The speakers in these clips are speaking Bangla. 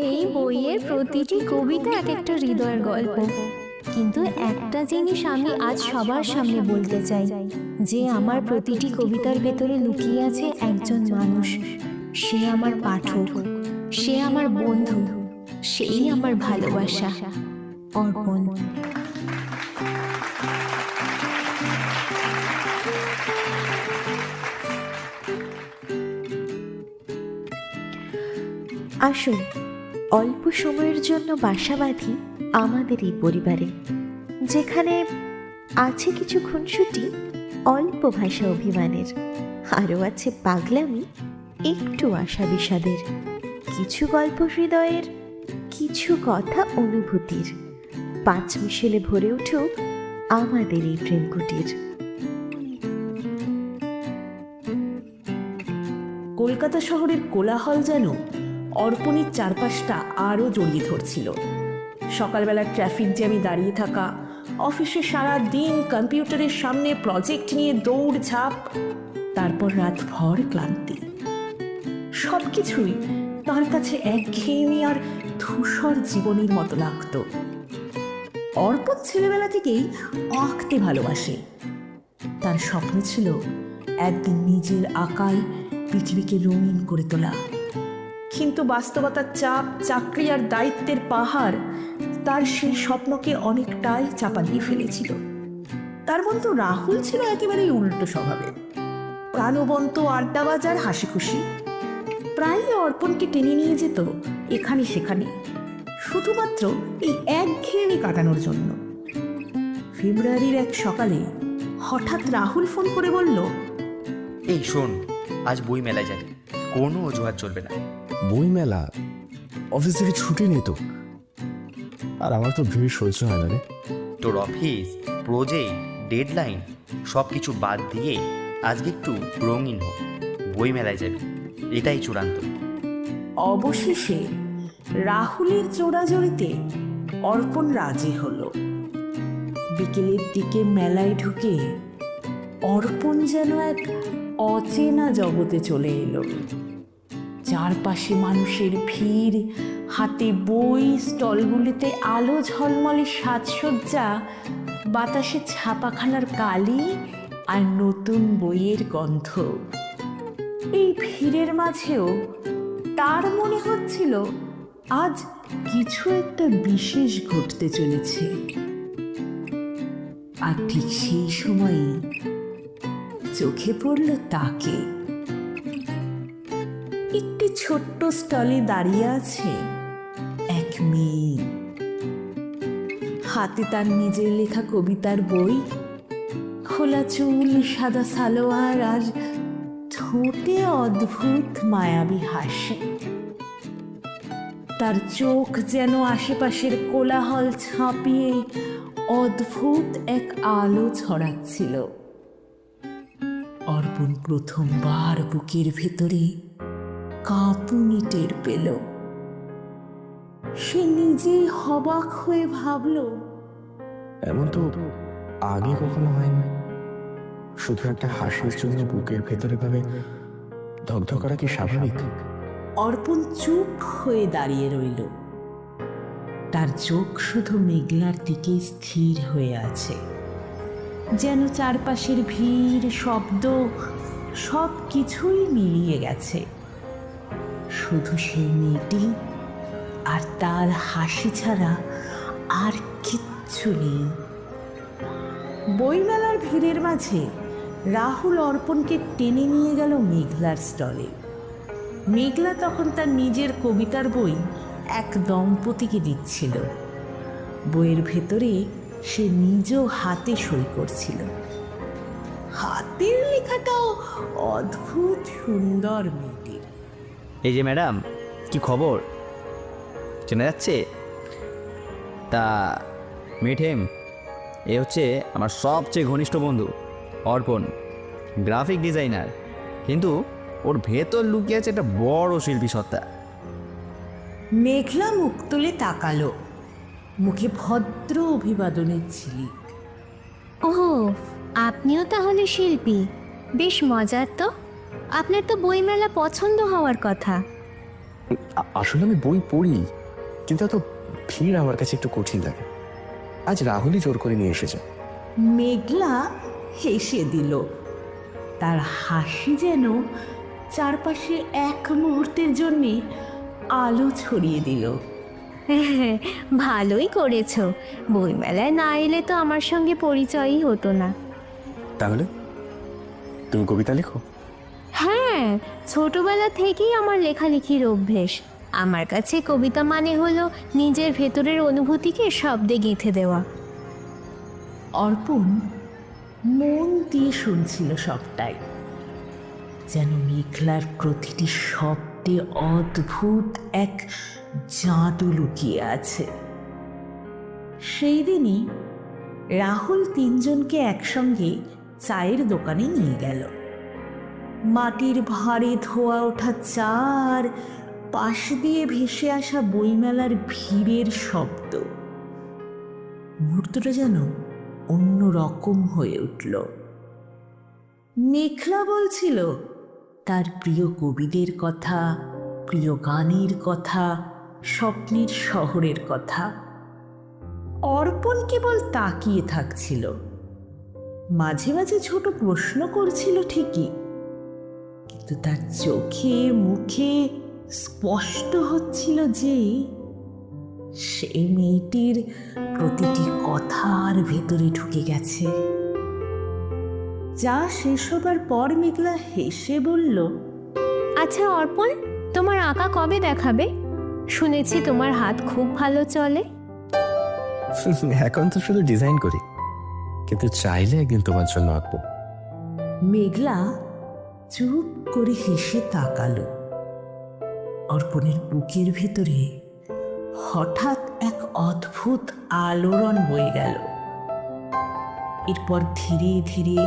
এই বইয়ের প্রতিটি কবিতা এক একটা হৃদয়ের গল্প, কিন্তু একটা জিনিস আমি আজ সবার সামনে বলতে চাই, যে আমার প্রতিটি কবিতার ভেতরে লুকিয়ে আছে একজন মানুষ। সে আমার পাঠক, সে আমার বন্ধু, সেই আমার ভালোবাসা, অর্পণ। আসুন অল্প সময়ের জন্য বাসা বাঁধি আমাদের এই পরিবারে, যেখানে আছে কিছু খুনসুটি, অল্প ভাষা অভিমানের, আরও আছে পাগলামি, একটু আশা বিষাদের, কিছু গল্প হৃদয়ের, কিছু কথা অনুভূতির। পাঁচ মিশেলে ভরে উঠুক আমাদের এই প্রেম কুটির। কলকাতা শহরের কোলাহল যেন অর্পণের চারপাশটা আরও জড়িয়ে ধরছিল। সকালবেলা ট্রাফিক জ্যামে দাঁড়িয়ে থাকা, অফিসে সারা দিন কম্পিউটারের সামনে প্রজেক্ট নিয়ে দৌড়ঝাঁপ, তারপর রাতভর ক্লান্তি, সব কিছুই তার কাছে একঘেয়েমি আর ধূসর জীবনের মতো লাগতো। অর্পণ ছেলেবেলা থেকেই আঁকতে ভালোবাসে। তার স্বপ্ন ছিল একদিন নিজের আঁকায় পৃথিবীকে রঙিন করে তোলা, কিন্তু বাস্তবতার চাপ, চাকরি আর দায়িত্বের পাহাড় তার সেই স্বপ্নকে অনেকটাই চাপা দিয়ে ফেলেছিল। তার বন্ধু রাহুল ছিল একেবারেই উল্টো স্বভাবের, প্রাণবন্ত, আড্ডাবাজার, হাসি খুশি। প্রায়ই অর্পণকে টেনে নিয়ে যেত এখানে সেখানে, শুধুমাত্র এই একঘেয়েমি কাটানোর জন্য। ফেব্রুয়ারির এক সকালে হঠাৎ রাহুল ফোন করে বলল, এই শোন, আজ বই মেলায় যাবে, কোনো অজুহাত চলবে না। বই মেলা? অফিস থেকে ছুটি নেই তো। আর আমার তো ভিড় সহ্য হয় না রে। তোর অফিস, প্রজেক্ট, ডেডলাইন সব কিছু বাদ দিয়ে আজকে একটু রঙিন হোক, বই মেলায় যাবি, এটাই চূড়ান্ত। অবশেষে রাহুলের জোড়াজড়িতে অর্পণ রাজি হলো। বিকেলের দিকে মেলায় ঢুকে অর্পণ যেন এক অচেনা জগতে চলে এলো। চারপাশে মানুষের ভিড়, হাতে বই, স্টলগুলিতে আলো ঝলমলে সাজসজ্জা, বাতাসে ছাপাখানার কালি আর নতুন বইয়ের গন্ধ। এই ভিড়ের মাঝেও তার মনে হচ্ছিল আজ কিছু একটা বিশেষ ঘটতে চলেছে। আর ঠিক সেই সময়ই চোখে পড়ল তাকে। একটি ছোট্ট স্টলে দাঁড়িয়ে আছে এক মেয়ে, হাতে তার নিজের লেখা কবিতার বই, খোলা চুল, সাদা সালোয়ার আর ঠোঁটে অদ্ভুত মায়াবী হাসি। তার চোখ যেন আশেপাশের কোলাহল ছাপিয়ে অদ্ভুত এক আলো ছড়াচ্ছিল। অর্পণ প্রথমবার বুকের ভেতরে কাঁপুনি টের পেল। সে নিজেই হবাক হয়ে ভাবল, এমন তো আগে কখনো হয়নি। শুধু একটা হাসির জন্য বুকের ভেতরে ভাবে ধকধক করা কি স্বাভাবিক? অর্পণ চুপ হয়ে দাঁড়িয়ে রইল। তার চোখ শুধু মেঘলার দিকে স্থির হয়ে আছে, যেন চারপাশের ভিড়, শব্দ সব কিছুই মিলিয়ে গেছে। শুধু সেই মেয়েটি আর তার হাসি ছাড়া আর কিচ্ছু নেই। বইমেলার ভিড়ের মাঝে রাহুল অর্পণকে টেনে নিয়ে গেল মেঘলার স্টলে। মেঘলা তখন তার নিজের কবিতার বই এক দম্পতিকে দিচ্ছিল। বইয়ের ভেতরে সে নিজ হাতে সই করছিল। হাতের লেখাটাও অদ্ভুত সুন্দর মেয়েটির। এই যে ম্যাডাম, কি খবর? চেনা যাচ্ছে? তা মিঠেম, এ হচ্ছে আমার সবচেয়ে ঘনিষ্ঠ বন্ধু অর্পণ, গ্রাফিক ডিজাইনার, কিন্তু ওর ভেতর লুকিয়ে আছে একটা বড় শিল্পী সত্তা। মেঘলা মুখ তুলে তাকালো, মুখে ভদ্র অভিবাদনের ঝিলিক। ওহো, আপনিও তাহলে শিল্পী? বেশ মজার তো। আপনার তো বইমেলা পছন্দ হওয়ার কথা। আসলে আমি বই পড়ি, কিন্তু এত ভিড় আমার কাছে একটু কঠিন লাগে। আজ রাহুলই জোর করে নিয়ে এসেছে। মেঘলা হেসে দিল। তার হাসি যেন চারপাশে এক মুহূর্তের জন্যে আলো ছড়িয়ে দিল। ভালোই করেছো, বইমেলায় না এলে তো আমার সঙ্গে পরিচয়ই হতো না। তাহলে তুমি কবিতা লেখো? হ্যাঁ, ছোটবেলা থেকেই আমার লেখালেখির অভ্যেস। আমার কাছে কবিতা মানে হলো নিজের ভেতরের অনুভূতিকে শব্দে গেঁথে দেওয়া। অর্পণ মন দিয়ে শুনছিল সবটাই, যেন মেঘলার প্রতিটি শব্দে অদ্ভুত এক জাদু লুকিয়ে আছে। সেই দিনই রাহুল তিনজনকে একসঙ্গে চায়ের দোকানে নিয়ে গেল। মাটির ভাঁড়ে ধোয়া ওঠা চা আর পাশ দিয়ে ভেসে আসা বইমেলার ভিড়ের শব্দ, মুহূর্তটা যেন অন্য রকম হয়ে উঠল। মেঘলা বলছিল তার প্রিয় কবিদের কথা, প্রিয় গানের কথা, স্বপ্নের শহরের কথা। অর্পণ কেবল তাকিয়ে থাকছিল, মাঝে মাঝে ছোট প্রশ্ন করছিল ঠিকই, কিন্তু তার চোখে মুখে স্পষ্ট হচ্ছিল যে সেই মেয়েটির প্রতিটি কথার ভেতরে ঢুকে গেছে। যা শেষ হবার পর মেঘলা হেসে বলল, আচ্ছা অর্পণ, তোমার আঁকা কবে দেখাবে? শুনেছি তোমার হাত খুব ভালো চলে। এখন তো শুধু ডিজাইন করি, কিন্তু চাইলে একদিন তোমার জন্য আঁকবো। মেঘলা চুপ করে হেসে তাকালো। অর্পণের বুকের ভেতরে হঠাৎ এক অদ্ভুত আলোড়ন বয়ে গেল। এরপর ধীরে ধীরে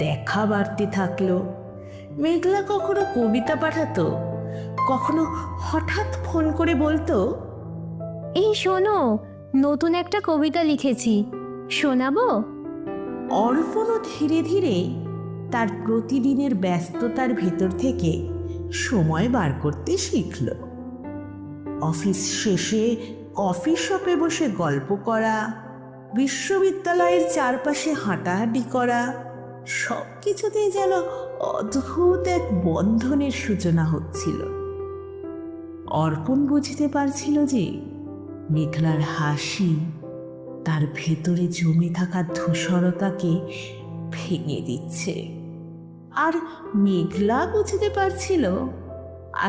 দেখা বাড়তে থাকলো। মেঘলা কখনো কবিতা পাঠাতো, কখনো হঠাৎ ফোন করে বলতো, এই শোনো, নতুন একটা কবিতা লিখেছি, শোনাবো? অর্পণও ধীরে ধীরে তার প্রতিদিনের ব্যস্ততার ভেতর থেকে সময় বার করতে শিখল। অফিস শেষে কফি শপে বসে গল্প করা, বিশ্ববিদ্যালয়ের চারপাশে হাঁটাহাঁটি করা, সব কিছুতেই যেন অদ্ভুত এক বন্ধনের সূচনা হচ্ছিল। অর্পণ বুঝতে পারছিল যে মেঘলার হাসি তার ভেতরে জমে থাকা ধূসরতাকে ভেঙে দিচ্ছে, আর মেঘলা বুঝতে পারছিল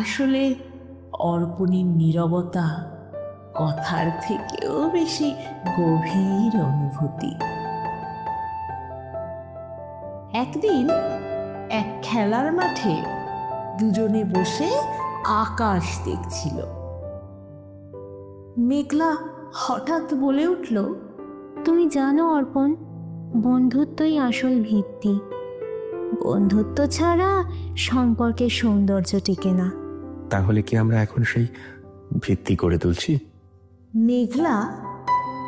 আসলে অর্পণের নীরবতা কথার থেকেও বেশি গভীর অনুভূতি। একদিন এক খেলার মাঠে দুজনে বসে আকাশ দেখছিল। মেঘলা হঠাৎ বলে উঠল, তুমি জানো অর্পণ, বন্ধুত্বই আসল ভিত্তি। বন্ধুত্ব ছাড়া সম্পর্কের সৌন্দর্য টিকে না। তাহলে কি আমরা এখন সেই ভিত্তি করে তুলছি? মেঘলা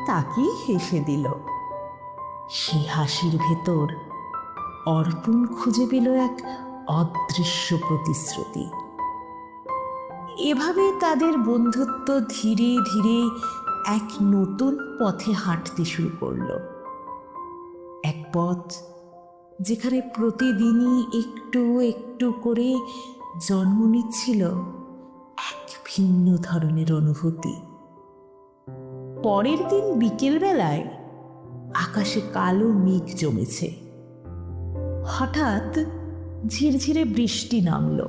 তাকে হেসে দিল। সে হাসির ভেতর অর্পণ খুঁজে পেল এক অদৃশ্য প্রতিশ্রুতি। এভাবে তাদের বন্ধুত্ব ধীরে ধীরে এক নতুন পথে হাঁটতে শুরু করল। এক পথ যেখানে প্রতিদিনই একটু একটু করে জন্ম নিচ্ছিল এক ভিন্ন ধরনের অনুভূতি। পরের দিন বিকেলবেলায় আকাশে কালো মেঘ জমেছে। হঠাৎ ঝিরঝিরে বৃষ্টি নামল।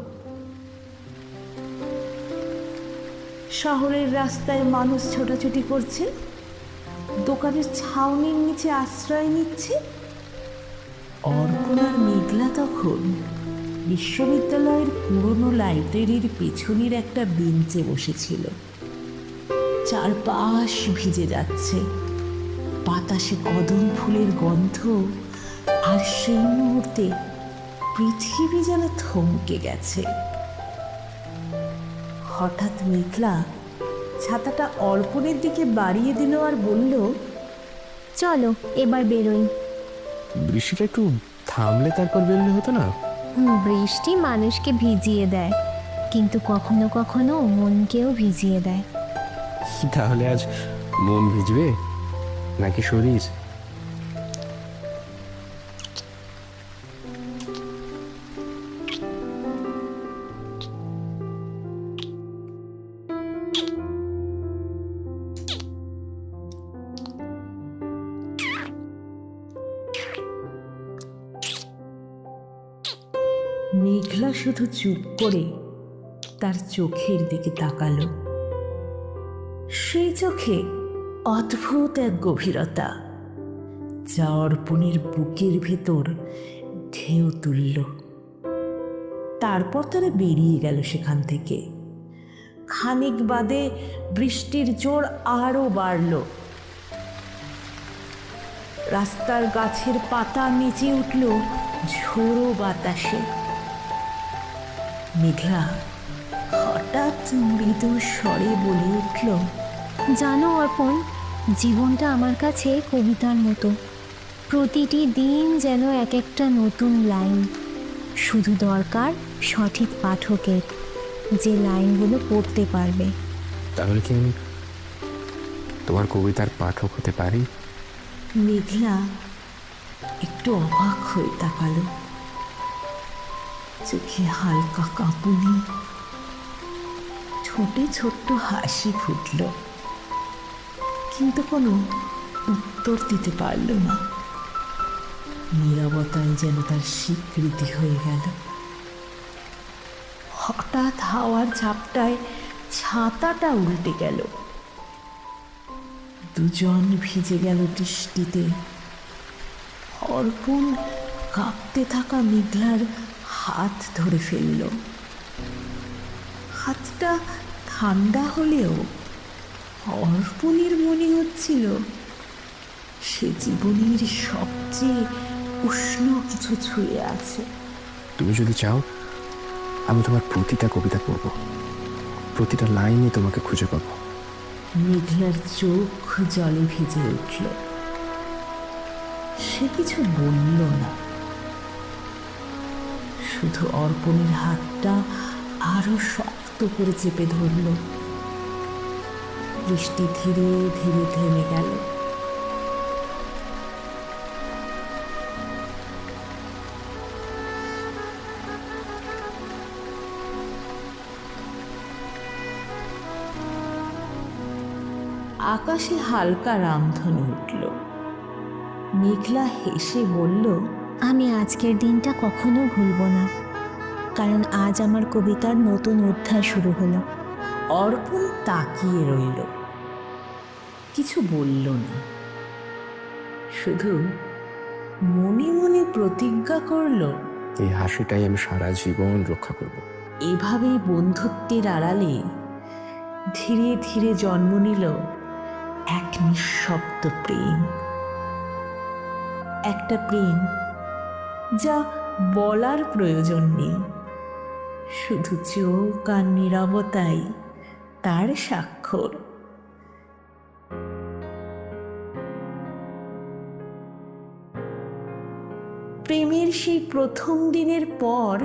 শহরের রাস্তায় মানুষ ছোটাছুটি করছে, দোকানের ছাউনির নিচে আশ্রয় নিচ্ছে। অর্পণ আর মেঘলা তখন বিশ্ববিদ্যালয়ের পুরনো লাইব্রেরির পেছনের একটা বেঞ্চে বসেছিল। চারপাশ ভিজে যাচ্ছে, বাতাসে কদম ফুলের গন্ধ, আর সেই মুহূর্তে পৃথিবী যেন থমকে গেছে। হঠাৎ মেঘলা ছাতাটা অর্পণের দিকে বাড়িয়ে দিল আর বলল, চলো এবার বেরোই। বৃষ্টিটা একটু থামলে তারপর বেরোলে হতো না? বৃষ্টি মানুষকে ভিজিয়ে দেয়, কিন্তু কখনো কখনো মনকেও ভিজিয়ে দেয়। তাহলে আজ মন ভিজবে নাকি শরীর? মেঘলা শুধু চুপ করে তার চোখের দিকে তাকালো। সেই চোখে অদ্ভুত এক গভীরতা, যা অর্পণের বুকের ভেতর ঢেউ তুলল। তারপর তারা বেরিয়ে গেল সেখান থেকে। খানিক বাদে বৃষ্টির জোর আরো বাড়ল। রাস্তার গাছের পাতা নেচে উঠল ঝোড়ো বাতাসে। মেঘলা হঠাৎ মৃদু স্বরে বলে উঠল, জানো অর্পণ, জীবনটা আমার কাছে কবিতার মতো। প্রতিটি দিন যেন এক একটা নতুন লাইন। শুধু দরকার সঠিক পাঠকের, যে লাইনগুলো পড়তে পারবে। তাহলে কি আমি তোমার কবিতার পাঠক হতে পারি? মেঘলা একটু অবাক হয়ে তাকালো। চোখে হালকা কাঁপুনি, ঠোঁটে ছোট্ট হাসি ফুটল, কিন্তু কোনো উত্তর দিতে পারল না। নীরবতায় যেন তার স্বীকৃতি হয়ে গেল। হঠাৎ হাওয়ার ঝাপটায় ছাতাটা উল্টে গেল। দুজন ভিজে গেল বৃষ্টিতে। অর্পণ কাঁপতে থাকা মেঘলার হাত ধরে ফেলল। হাতটা ঠান্ডা হলেও অর্পণের মনে হচ্ছিল সে জীবনের সবচেয়ে উষ্ণ কিছু ছুঁয়ে আছে। তুমি যদি চাও আমি তোমার প্রতিটা কবিতা পড়ব, প্রতিটা লাইনে তোমাকে খুঁজে পাবো। মেঘলার চোখ জলে ভিজে উঠল। সে কিছু বলল না, শুধু অর্পণের হাতটা আরো শক্ত করে চেপে ধরল। বৃষ্টি ধীরে ধীরে থেমে গেল। আকাশে হালকা রামধনু উঠল। মেঘলা হেসে বলল, আমি আজকের দিনটা কখনো ভুলবো না, কারণ আজ আমার কবিতার নতুন অধ্যায় শুরু হলো। অর্পণ তাকিয়ে রইল, কিছু বলল না, শুধু মনে মনে প্রতিজ্ঞা করল, এই হাসিটাই আমি সারা জীবন রক্ষা করব। এভাবেই বন্ধুত্বের আড়ালে ধীরে ধীরে জন্ম নিল এক নিঃশব্দ প্রেম। একটা প্রেম যা বলার প্রয়োজন নেই, শুধু চোখ আর নীরবতাই তার স্বাক্ষর। প্রেমের সেই প্রথম দিনের পর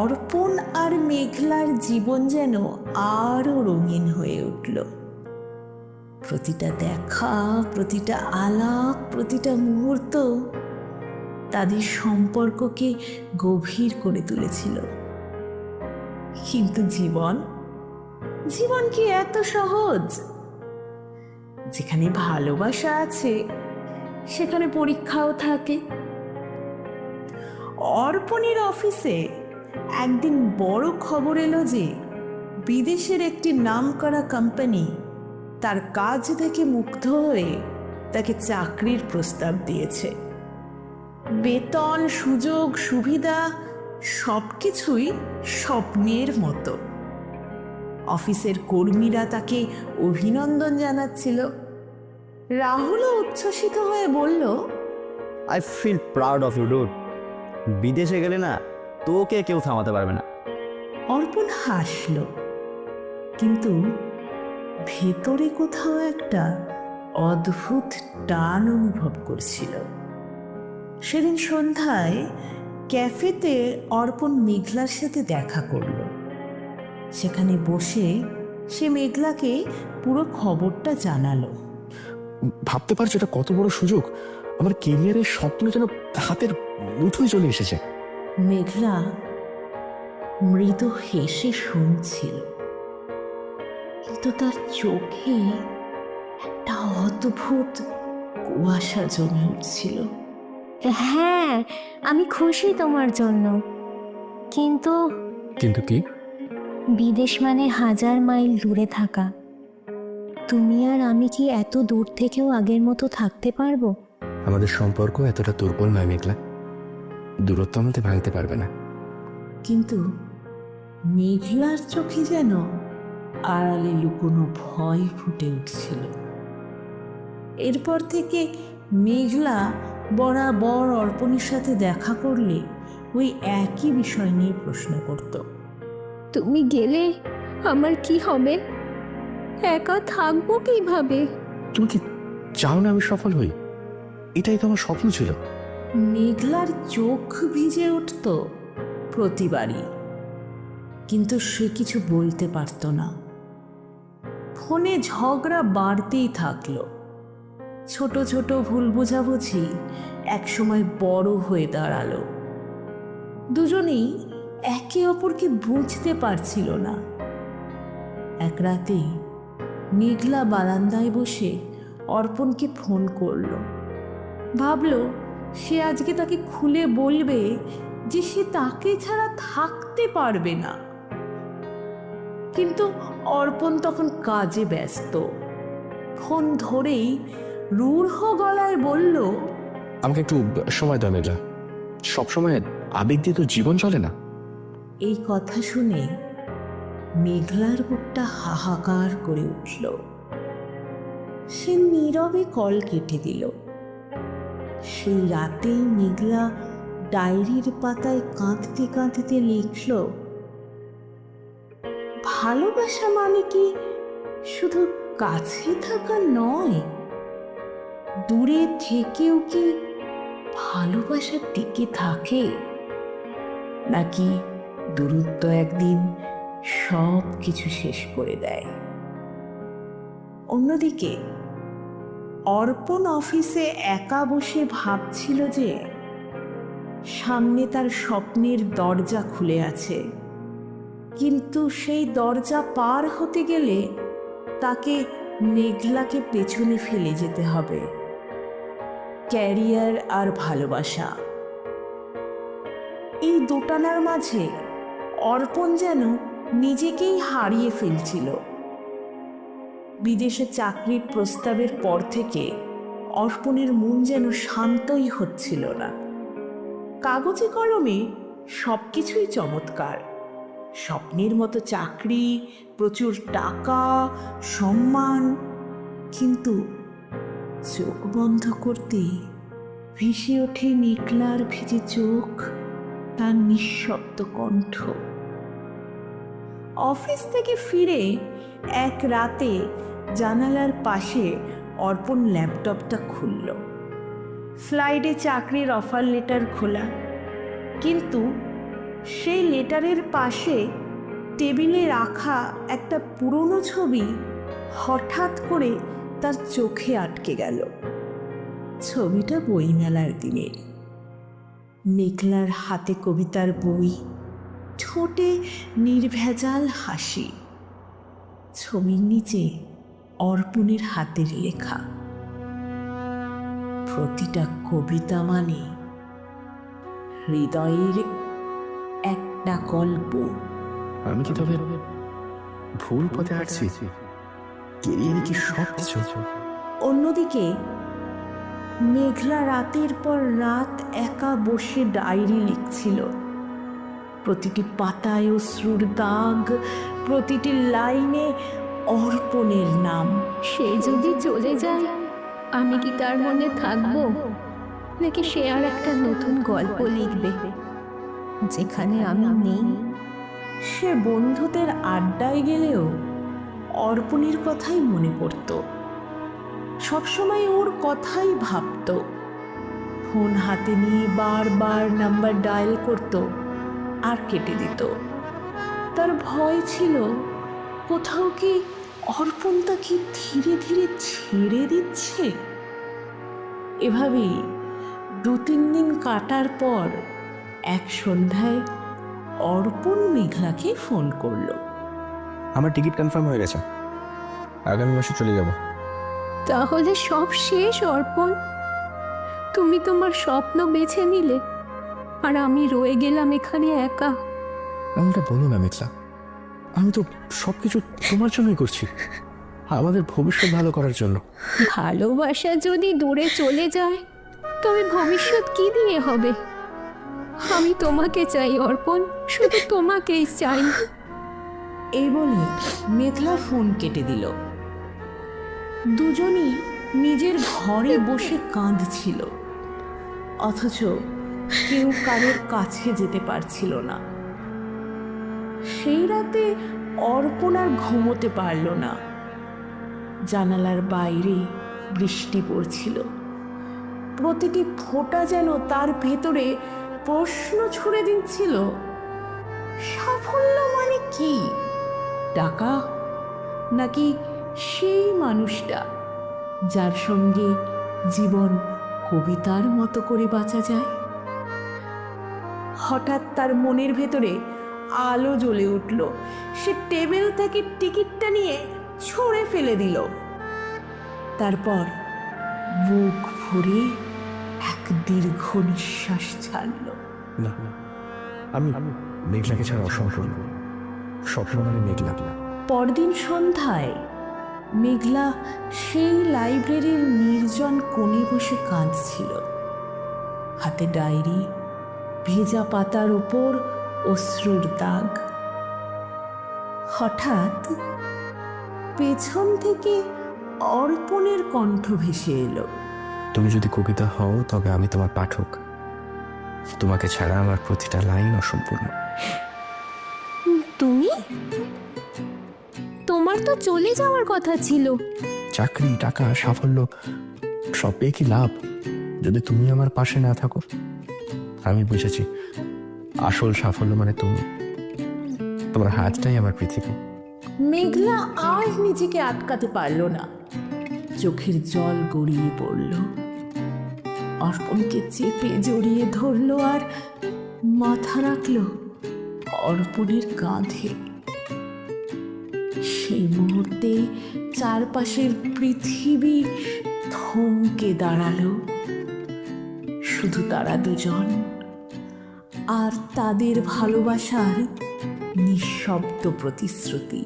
অর্পণ আর মেঘলার জীবন যেন আরো রঙিন হয়ে উঠল। প্রতিটা দেখা, প্রতিটা আলাপ, প্রতিটা মুহূর্ত তাদের সম্পর্ককে গভীর করে তুলেছিল। কিন্তু জীবন কি এত সহজ? যেখানে ভালোবাসা আছে সেখানে পরীক্ষাও থাকে। অর্পণের অফিসে একদিন বড় খবর এলো যে বিদেশের একটি নামকরা কোম্পানি তার কাজ দেখে মুগ্ধ হয়ে তাকে চাকরির প্রস্তাব দিয়েছে। বেতন, সুযোগ, সুবিধা সবকিছুই স্বপ্নের মতো। অফিসের কর্মীরা তাকে অভিনন্দন জানাচ্ছিল। রাহুলও উচ্ছ্বসিত হয়ে বলল, I feel proud of you dude. বিদেশে গেলে না তোকে কেউ থামাতে পারবে না। অর্পণ হাসল, কিন্তু ভেতরে কোথাও একটা অদ্ভুত টান অনুভব করছিল। সেদিন সন্ধ্যায় ক্যাফেতে অর্পণ মেঘলার সাথে দেখা করল। সেখানে বসে সে মেঘলাকে পুরো খবরটা জানালো। ভাবতে পারছো এটা কত বড় সুযোগ? আমার কেরিয়ারের স্বপ্ন যেন হাতের মুঠোয় চলে এসেছে। মেঘলা মৃদু হেসে শুনছিল, কিন্তু তার চোখে একটা অদ্ভুত কুয়াশা জমে উঠছিল। হ্যাঁ, আমি খুশি তোমার জন্য, কিন্তু কিন্তু কি? বিদেশ মানে 1000 মাইল দূরে থাকা। তুমি আর আমি কি এত দূর থেকেও আগের মতো থাকতে পারবো? আমাদের সম্পর্ক এতটা দুর্বল নয় মেঘলা, দূরত্ব আমাদের ভাঙতে পারবে না। কিন্তু মেঘলার চোখে যেন আড়ালে লুকোনো ভয় ফুটে উঠছিল। এরপর থেকে মেঘলা বরাবর অর্পণের সাথে দেখা করলে ওই একই বিষয় নিয়ে প্রশ্ন করত। তুমি গেলে আমার কি হবে? একা থাকবো কিভাবে? তুমি কি চাও না আমি সফল হই? এটাই তো আমার স্বপ্ন ছিল। মেঘলার চোখ ভিজে উঠত প্রতিবারই, কিন্তু সে কিছু বলতে পারত না। ফোনে ঝগড়া বাড়তেই থাকলো। ছোট ছোট ভুল বোঝাবুঝি একসময় বড় হয়ে দাঁড়ালো। দুজনেই একে অপরকে বুঝতে পারছিল না। এক রাতে মেঘলা বারান্দায় বসে অর্পণকে ফোন করলো। ভাবলো সে আজকে তাকে খুলে বলবে যে সে তাকে ছাড়া থাকতে পারবে না, কিন্তু অর্পণ তখন কাজে ব্যস্ত। ফোন ধরেই রূঢ় গলায় বলল, আমাকে একটু সময় দাও মেঘলা, সবসময় আবেগ দিয়ে তো জীবন চলে না। এই কথা শুনে মেঘলার বুকটা হাহাকার করে উঠল। সে নীরবে কল কেটে দিল। সেই রাতেই মেঘলা ডায়েরির পাতায় কাঁদতে কাঁদতে লিখল, ভালোবাসা মানে কি শুধু কাছে থাকা নয়? দূরে থেকেও কি ভালোবাসা টিকে থাকে, নাকি দূরত্ব একদিন সব কিছু শেষ করে দেয়? অন্যদিকে অর্পণ অফিসে একা বসে ভাবছিল যে সামনে তার স্বপ্নের দরজা খুলে আছে, কিন্তু সেই দরজা পার হতে গেলে তাকে মেঘলাকে পেছনে ফেলে যেতে হবে। ক্যারিয়ার আর ভালোবাসা, এই দোটানার মাঝে অর্পণ যেন নিজেকেই হারিয়ে ফেলছিল। বিদেশে চাকরির প্রস্তাবের পর থেকে অর্পণের মন যেন শান্তই হচ্ছিল না। কাগজে কলমে সবকিছুই চমৎকার, স্বপ্নের মতো চাকরি, প্রচুর টাকা, সম্মান, কিন্তু চোখ বন্ধ করতেই ভেসে ওঠে মেঘলার ভিজে চোখ, তার নিঃশব্দ কণ্ঠ। অফিস থেকে ফিরে এক রাতে জানালার পাশে অর্পণ ল্যাপটপটা খুলল। স্লাইডে চাকরির অফার লেটার খোলা, কিন্তু সেই লেটারের পাশে টেবিলে রাখা একটা পুরনো ছবি হঠাৎ করে তার চোখে আটকে গেল। ছবিটা বইমেলার দিনের। মেঘলার হাতে কবিতার বই, ঠোঁটে নির্ভেজাল হাসি। ছবির নিচে অর্পণের হাতের লেখা। প্রতিটা কবিতা মানে হৃদয়ের একটা গল্প। আমি কি তবে ভুল পথে হাঁটছি? কেরিয়ারে কি সব কিছু? অন্যদিকে মেঘলা রাতের পর রাত একা বসে ডায়েরি লিখছিল। প্রতিটি পাতায় অশ্রুর দাগ, প্রতিটি লাইনে অর্পণের নাম। সে যদি চলে যায়, আমি কি তার মনে থাকবো, নাকি সে আর একটা নতুন গল্প লিখবে যেখানে আমি নেই? সে বন্ধুদের আড্ডায় গেলেও অর্পণের কথাই মনে পড়ত। সবসময় ওর কথাই ভাবত। ফোন হাতে নিয়ে বারবার নাম্বার ডায়াল করত আর কেটে দিত। তার ভয় ছিল কোথাও কি অর্পণ তাকে ধীরে ধীরে ছেড়ে দিচ্ছে। এভাবেই 2-3 দিন কাটার পর এক সন্ধ্যায় অর্পণ মেঘলাকে ফোন করলো। আমার টিকিট কনফার্ম হয়ে গেছে, আগামী মাসে চলে যাব। তাহলে সব শেষ অর্পণ। তুমি তোমার স্বপ্ন বেছে নিলে আর আমি রয়ে গেলাম এখানে একা। এমনটা বলো না মেঘলা, আমি তো সব কিছু তোমার জন্যই করছি, আমাদের ভবিষ্যৎ ভালো করার জন্য। ভালোবাসা যদি দূরে চলে যায় তবে ভবিষ্যৎ কি দিয়ে হবে? আমি তোমাকে চাই অর্পণ, শুধু তোমাকেই চাই। এই বলে মেঘলা ফোন কেটে দিল। দুজনই নিজের ঘরে বসে কাঁদছিল, অথচ কেউ কারোর কাছে যেতে পারছিল না। সেই রাতে অর্পণ আর ঘুমোতে পারল না। জানালার বাইরে বৃষ্টি পড়ছিল, প্রতিটি ফোঁটা যেন তার ভেতরে প্রশ্ন ছুড়ে দিচ্ছিল। সাফল্য মানে কি? টাকা, নাকি সেই মানুষটা যার সঙ্গে জীবন কবিতার মতো করে বাঁচা যায়? হঠাৎ তার মনের ভেতরে আলো জ্বলে উঠল। সে টেবিল থেকে টিকিটটা নিয়ে ছুঁড়ে ফেলে দিল। তারপর বুক ভরে এক দীর্ঘ নিঃশ্বাস ছাড়ল। না, আমি মেঘলাকে ছাড়া অসম্পূর্ণ। স্বপ্ন মানে মেঘলা। পরদিন সন্ধ্যায় মেঘলা সেই লাইব্রেরির নির্জন কোণে বসে কাঁদছিল। হাতে ডায়েরি, ভেজা পাতার ওপর অশ্রুর দাগ। হঠাৎ পেছন থেকে অর্পণের কণ্ঠ ভেসে এলো। তুমি যদি কবিতা হও তবে আমি তোমার পাঠক, তোমাকে ছাড়া আমার প্রতিটা লাইন অসম্পূর্ণ। তুমি? তোমার তো চলে যাওয়ার কথা ছিল। চাকরি, টাকা, সাফল্য সব পেয়ে কি লাভ যদি তুমি আমার পাশে না থাকো? আমি বুঝেছি, আসল সাফল্য মানে তুমি, তোমার হাতটাই আমার পৃথিবী। মেঘলা আর নিজেকে আটকাতে পারল না, চোখের জল গড়িয়ে পড়ল। অর্পণকে চেপে জড়িয়ে ধরল আর মাথা রাখল অর্পণের কাঁধে। সেই মুহূর্তে চারপাশের পৃথিবী থমকে দাঁড়ালো। শুধু তারা দুজন আর তাদের ভালোবাসার নিঃশব্দ প্রতিশ্রুতি।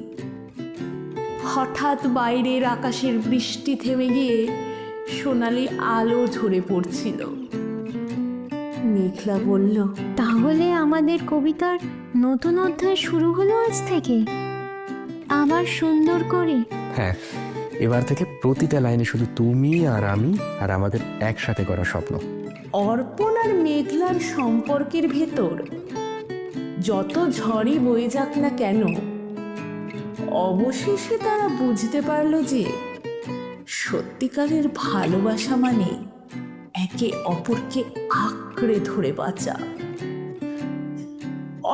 হঠাৎ বাইরের আকাশের বৃষ্টি থেমে গিয়ে সোনালি আলো ঝরে পড়ছিল। মেঘলা বলল, তাহলে আমাদের কবিতার নতুন অধ্যায় শুরু হলো আজ থেকে, আবার সুন্দর করে। হ্যাঁ, এবার থেকে প্রতিটা লাইনে শুধু তুমি আর আমি আর আমাদের একসাথে করা স্বপ্ন। অর্পণ আর মেঘলার সম্পর্কের ভেতর যত ঝড়ই বয়ে যাক না কেন, অবশেষে তারা বুঝতে পারল যে সত্যিকারের ভালোবাসা মানে একে অপরকে আঁকড়ে ধরে বাঁচা।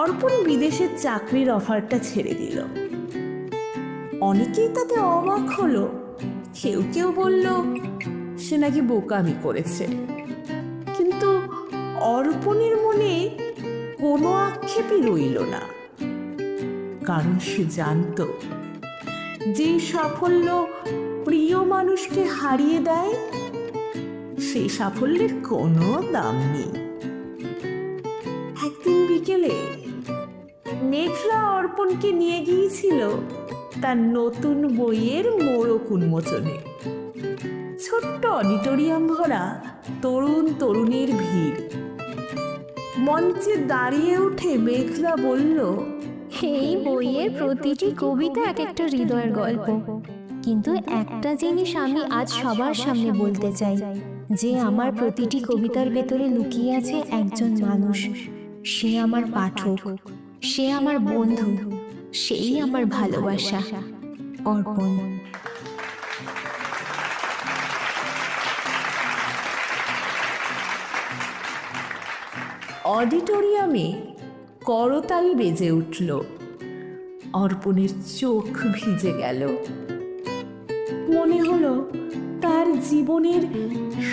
অর্পণ বিদেশের চাকরির অফারটা ছেড়ে দিল। অনেকেই তাতে অবাক হলো, কেউ কেউ বলল সে নাকি বোকামি করেছে। কিন্তু অর্পণের মনে কোনো আক্ষেপই রইল না, কারণ সে জানত যে সাফল্য প্রিয় মানুষকে হারিয়ে দেয় সেই সাফল্যের কোনো দাম নেই। একদিন বিকেলে মেঘলা অর্পণকে নিয়ে গিয়েছিল তার নতুন বইয়ের মোড়ক উন্মোচনে। ছোট্ট অডিটোরিয়াম ভরা তরুণ তরুণীর ভিড়। মঞ্চে দাঁড়িয়ে উঠে মেঘলা বলল, এই বইয়ের প্রতিটি কবিতা এক একটা হৃদয়ের গল্প, কিন্তু একটা জিনিস আমি আজ সবার সামনে বলতে চাই, যে আমার প্রতিটি কবিতার ভেতরে লুকিয়ে আছে একজন মানুষ। সে আমার পাঠক, সে আমার বন্ধু, সেই আমার ভালোবাসা। অর্পণ। অডিটোরিয়ামে করতালি বেজে উঠল। অর্পণের চোখ ভিজে গেল। মনে হলো তার জীবনের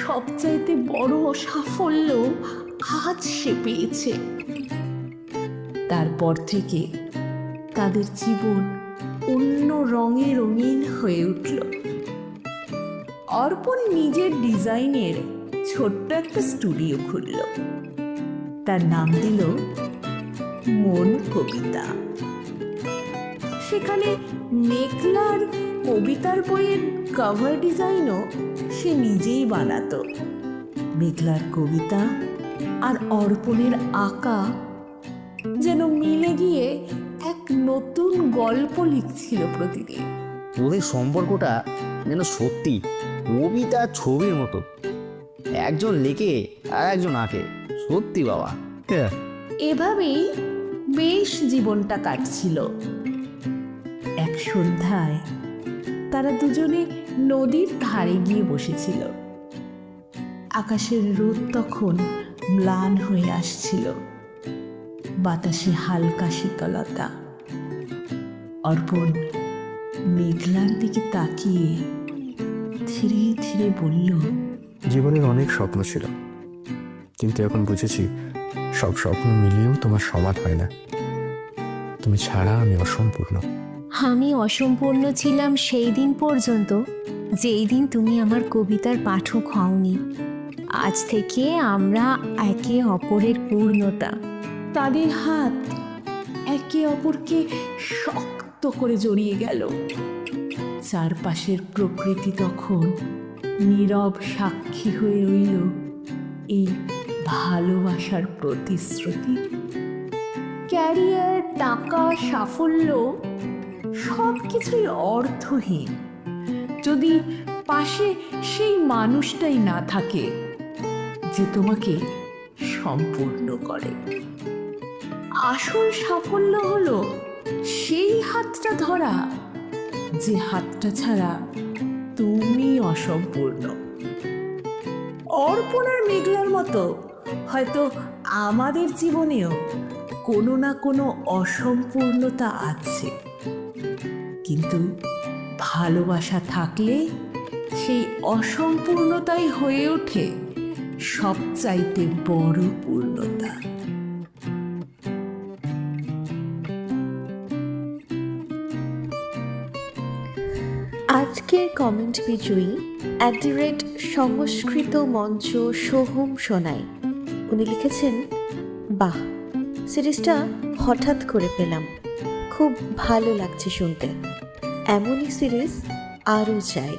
সবচাইতে বড় সাফল্য আজ সে পেয়েছে। তারপর থেকে তাদের জীবন অন্য রঙে রঙিন হয়ে উঠল। অর্পণ নিজের ডিজাইনের ছোট্ট একটা স্টুডিও খুলল। তার নাম দিল মন কবিতা। সেখানে মেঘলার কবিতার বইয়ের কভার ডিজাইনও সে নিজেই বানাতো। মেঘলার কবিতা আর অর্পণের আঁকা যেন মিলে গিয়ে এক নতুন গল্প লিখছিল প্রতিদিন। ওদের সম্পর্কটা যেন সত্যি কবিতা ছবির মতো, একজন লেখে আর একজন আঁকে। সত্যি বাবা। হ্যাঁ, এভাবেই বেশ জীবনটা কাটছিল। এক সন্ধ্যায় তারা দুজনে নদীর ধারে গিয়ে বসেছিল। আকাশের রোদ তখন ম্লান হয়ে আসছিল, বাতাসে হালকা শীতলতা। অর্পণ মেঘলার দিকে তাকিয়ে ধীরে ধীরে বলল, জীবনের অনেক স্বপ্ন ছিল, কিন্তু এখন বুঝেছি সব স্বপ্ন মিলিয়েও তোমার সমান হয় না। তুমি ছাড়া আমি অসম্পূর্ণ। আমি অসম্পূর্ণ ছিলাম সেই দিন পর্যন্ত যেই দিন তুমি আমার কবিতার পাঠক হওনি। আজ থেকে আমরা একে অপরের পূর্ণতা। তাদের হাত একে অপরকে শক্ত করে জড়িয়ে গেল। চারপাশের প্রকৃতি তখন নীরব সাক্ষী হয়ে রইল এই ভালোবাসার প্রতিশ্রুতি। ক্যারিয়ার, টাকা, সাফল্য সব কিছুই অর্থহীন যদি পাশে সেই মানুষটাই না থাকে যে তোমাকে সম্পূর্ণ করে। আসল সাফল্য হলো সেই হাতটা ধরা যে হাতটা ছাড়া তুমি অসম্পূর্ণ। অর্পণ আর মেঘলার মতো হয়তো আমাদের জীবনেও কোনো না কোনো অসম্পূর্ণতা আছে, কিন্তু ভালোবাসা থাকলে সেই অসম্পূর্ণতাই হয়ে ওঠে সবচাইতে বড় পূর্ণতা। আজকের কমেন্ট বিজয়ী @সংস্কৃত মঞ্চ সোহম সোনাই, উনি লিখেছেন, বাহ, সিরিজটা হঠাৎ করে পেলাম, খুব ভালো লাগছে শুনতে, এমনই সিরিজ আরও চাই।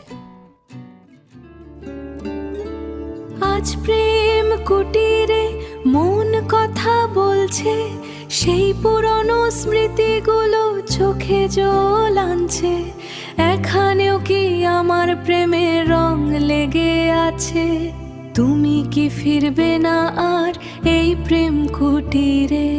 আজ প্রেম কুটিরে মন কথা বলছে, সেই পুরনো স্মৃতিগুলো চোখে জল আনছে। এখানেও কি আমার প্রেমের রং লেগে আছে? তুমি কি ফিরবে না আর এই প্রেম কুটিরে?